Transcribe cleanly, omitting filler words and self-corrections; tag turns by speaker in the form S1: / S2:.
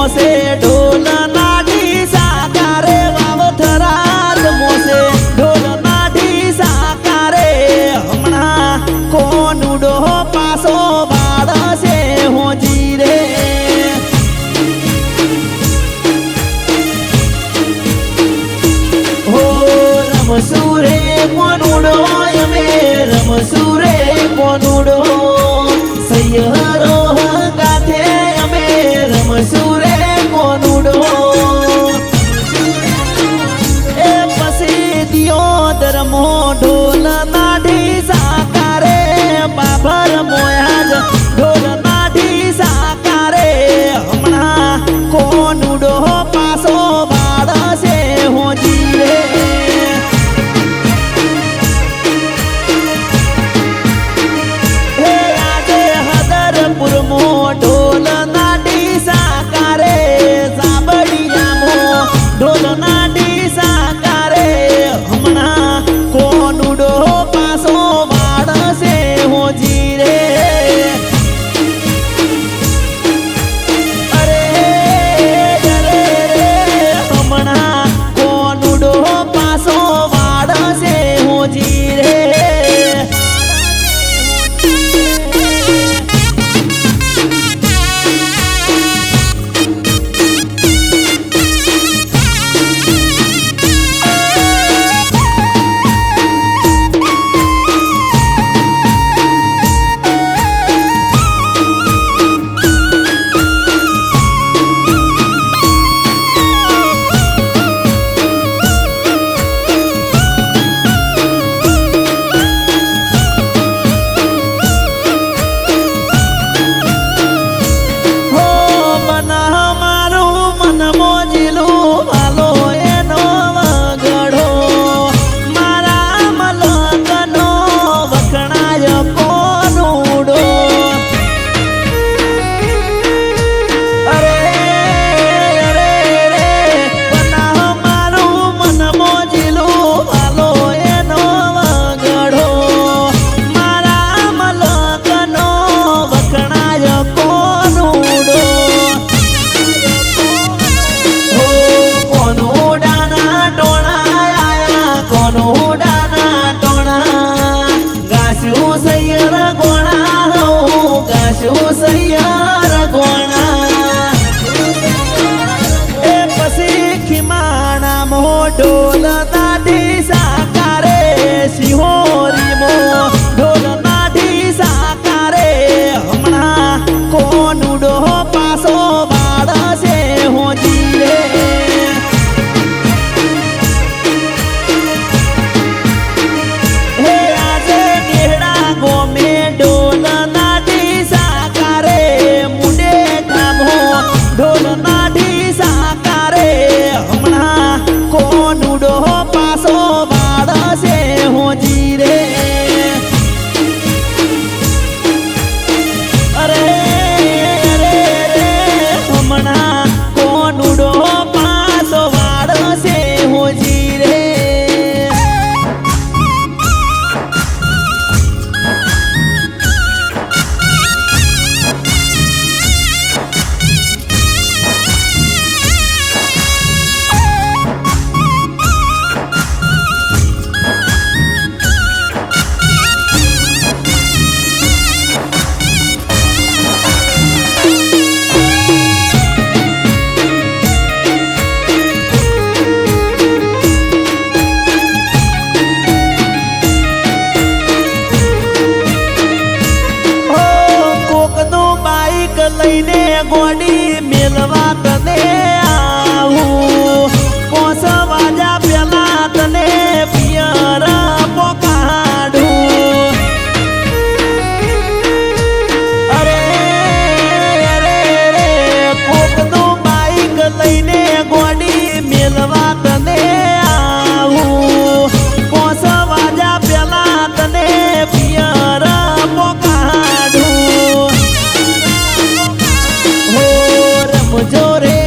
S1: મોસે ઢોલ નાડી સાકારે વાવથરાજ મોસે ઢોલ નાડી સાકારે હમણાં કોનુડો પાસો વાળશે હોજી રે હો રમસુરે કોનુડો અમે રમસુરે કોનુડો સૈયરો ગાથે અમે રમસુરે કોનુડો એ પછી દિયોદરમો ઢોલ નાઢી સાકારે બાબર મોયાજ ઢોલ નાઢી સાકારે હમણાં કોનુડો પાસો વાળશે હોજી રે ઢોલ નાડી સાકારે સાબડિયામો ઢોલ નાડી સાકારે હમણાં કોનુડો પાસો વાળશે હોજી રે અરે રે હમણાં કોનુડો પાસો વાળશે હોજી રે ઢોલ નાઢી સાકારે સિહોરી મો ઢોલ નાઢી સાકારે હમણાં કોનુડો પાસો વાળશે હોજી રે હે આજે નેહડા ગોમે ઢોલ નાઢી સાકારે મુંડે ગામો ઢોલ નાઢી સાકારે હમણાં કોનુડો પાસો વાળશે હોજી રે અરે રે હમણાં કોનુડો પાસો વાળશે હોજી રે લઈને ગોડી મેલવા તને આવું કોસ વાજા પેલા તને પિયર પોકાડું અરે કોકનું બાઈક લઈને ગોડી મેલવા તને આવું કોસ વાજા પેલા તને પિયર પોકાડું જોરે